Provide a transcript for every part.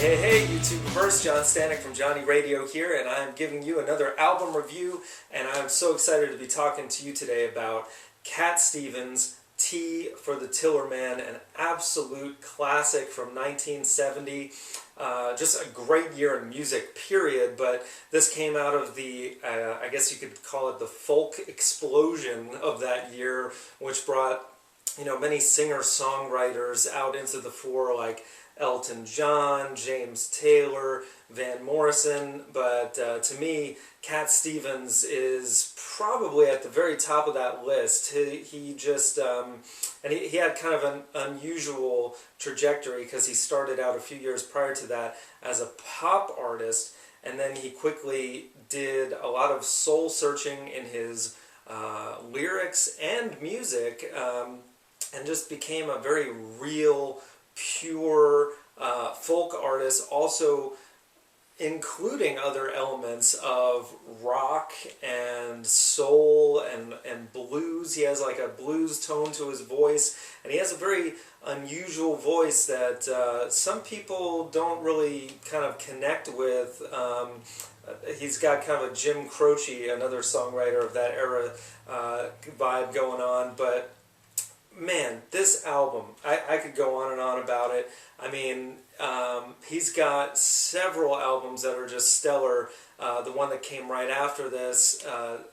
Hey, YouTubeverse, John Stanek from Johnny Radio here, and I'm giving you another album review, and I'm so excited to be talking to you today about Cat Stevens' T for the Tillerman, an absolute classic from 1970. Just a great year in music, period, but this came out of the, I guess you could call it the folk explosion of that year, which brought, many singer-songwriters out into the fore, like Elton John, James Taylor, Van Morrison, but to me, Cat Stevens is probably at the very top of that list. He just, and he had kind of an unusual trajectory because he started out a few years prior to that as a pop artist, and then he quickly did a lot of soul searching in his lyrics and music, and just became a very real, pure folk artist, also including other elements of rock and soul and blues. He has like a blues tone to his voice, and he has a very unusual voice that some people don't really kind of connect with. He's got kind of a Jim Croce, another songwriter of that era, vibe going on, but man, this album, I could go on and on about it. I mean, he's got several albums that are just stellar. The one that came right after this,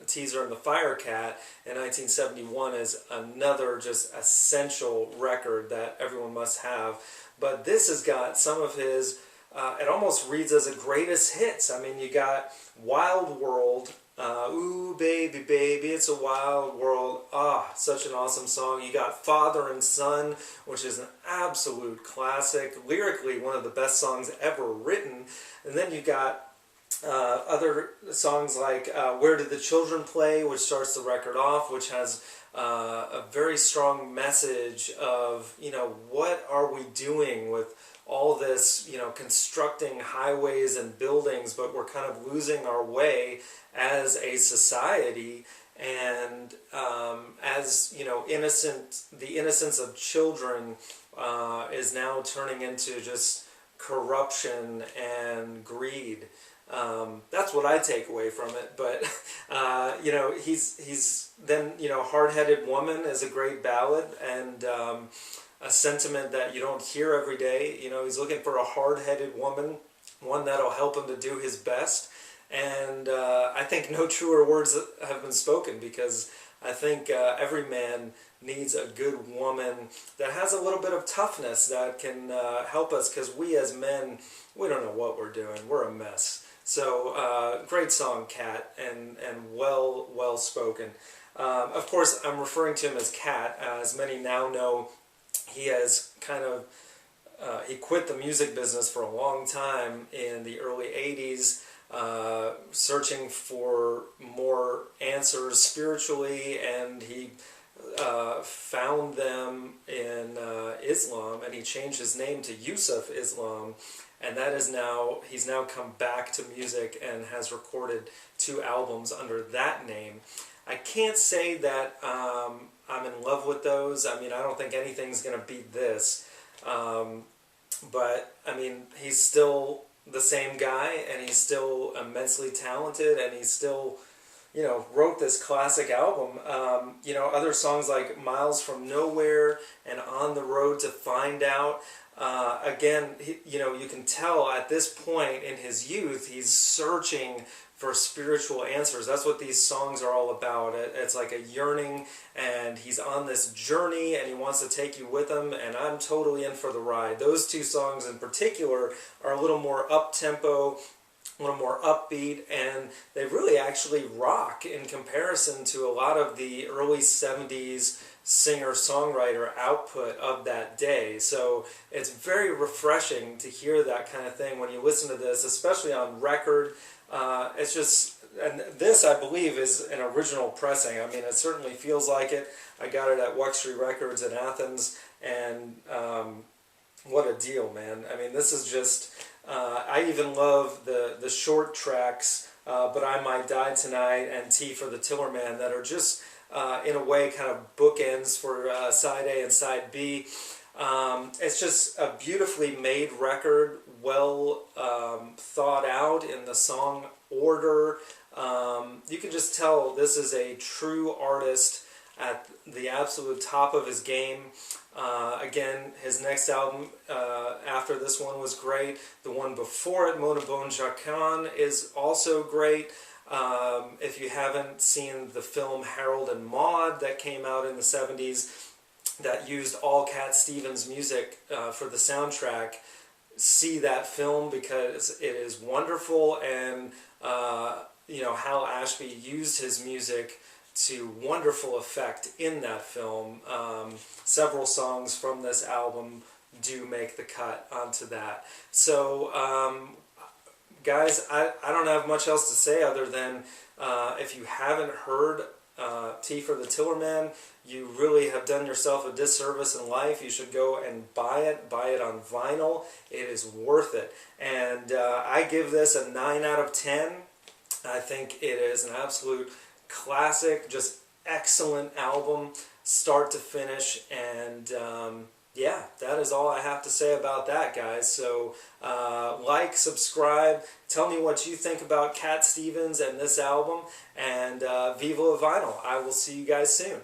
Teaser and the Firecat in 1971, is another just essential record that everyone must have. But this has got some of his, it almost reads as a greatest hits. I mean, you got Wild World, ooh, baby, baby, it's a wild world. Ah, such an awesome song. You got Father and Son, which is an absolute classic. Lyrically, one of the best songs ever written. And then you got other songs like Where Did the Children Play, which starts the record off, which has a very strong message of, what are we doing with all this, constructing highways and buildings, but we're kind of losing our way as a society, and as the innocence of children is now turning into just corruption and greed. That's what I take away from it. But he's then Hard-Headed Woman is a great ballad, and a sentiment that you don't hear every day. He's looking for a hard-headed woman, one that'll help him to do his best. And I think no truer words have been spoken, because I think every man needs a good woman that has a little bit of toughness that can help us, because we as men, we don't know what we're doing. We're a mess. So great song, Cat, and well spoken. Of course, I'm referring to him as Cat. As many now know, he has kind of he quit the music business for a long time in the early 80s, searching for more answers spiritually, and he found them in Islam, and he changed his name to Yusuf Islam, and that is now, he's now come back to music and has recorded 2 albums under that name. I can't say that I'm in love with those. I mean, I don't think anything's going to beat this. But, I mean, he's still the same guy, and he's still immensely talented, and he's still, wrote this classic album. Other songs like Miles from Nowhere and On the Road to Find Out. Again, you can tell at this point in his youth, he's searching for spiritual answers. That's what these songs are all about. It's like a yearning, and he's on this journey, and he wants to take you with him, and I'm totally in for the ride. Those 2 songs in particular are a little more up-tempo, a little more upbeat, and they really actually rock in comparison to a lot of the early 70s singer-songwriter output of that day. So it's very refreshing to hear that kind of thing when you listen to this, especially on record. It's just, and this I believe is an original pressing. I mean, it certainly feels like it. I got it at Wuxtry Records in Athens, and what a deal, man. I mean, this is just, I even love the short tracks, But I Might Die Tonight and T for the Tillerman, that are just in a way kind of bookends for side A and side B. It's just a beautifully made record, well thought out in the song order. You can just tell this is a true artist at the absolute top of his game. Again, his next album after this one was great. The one before it, Mona Bon Jacquin, is also great. If you haven't seen the film Harold and Maude that came out in the 70s that used all Cat Stevens music for the soundtrack, see that film because it is wonderful, and you know, Hal Ashby used his music to wonderful effect in that film. Several songs from this album do make the cut onto that. So guys, I don't have much else to say other than if you haven't heard T for the Tillerman, you really have done yourself a disservice in life. You should go and buy it on vinyl. It is worth it. And I give this a 9 out of 10. I think it is an absolute classic, just excellent album, start to finish, and yeah, that is all I have to say about that, guys. So like, subscribe, tell me what you think about Cat Stevens and this album, and viva la vinyl. I will see you guys soon.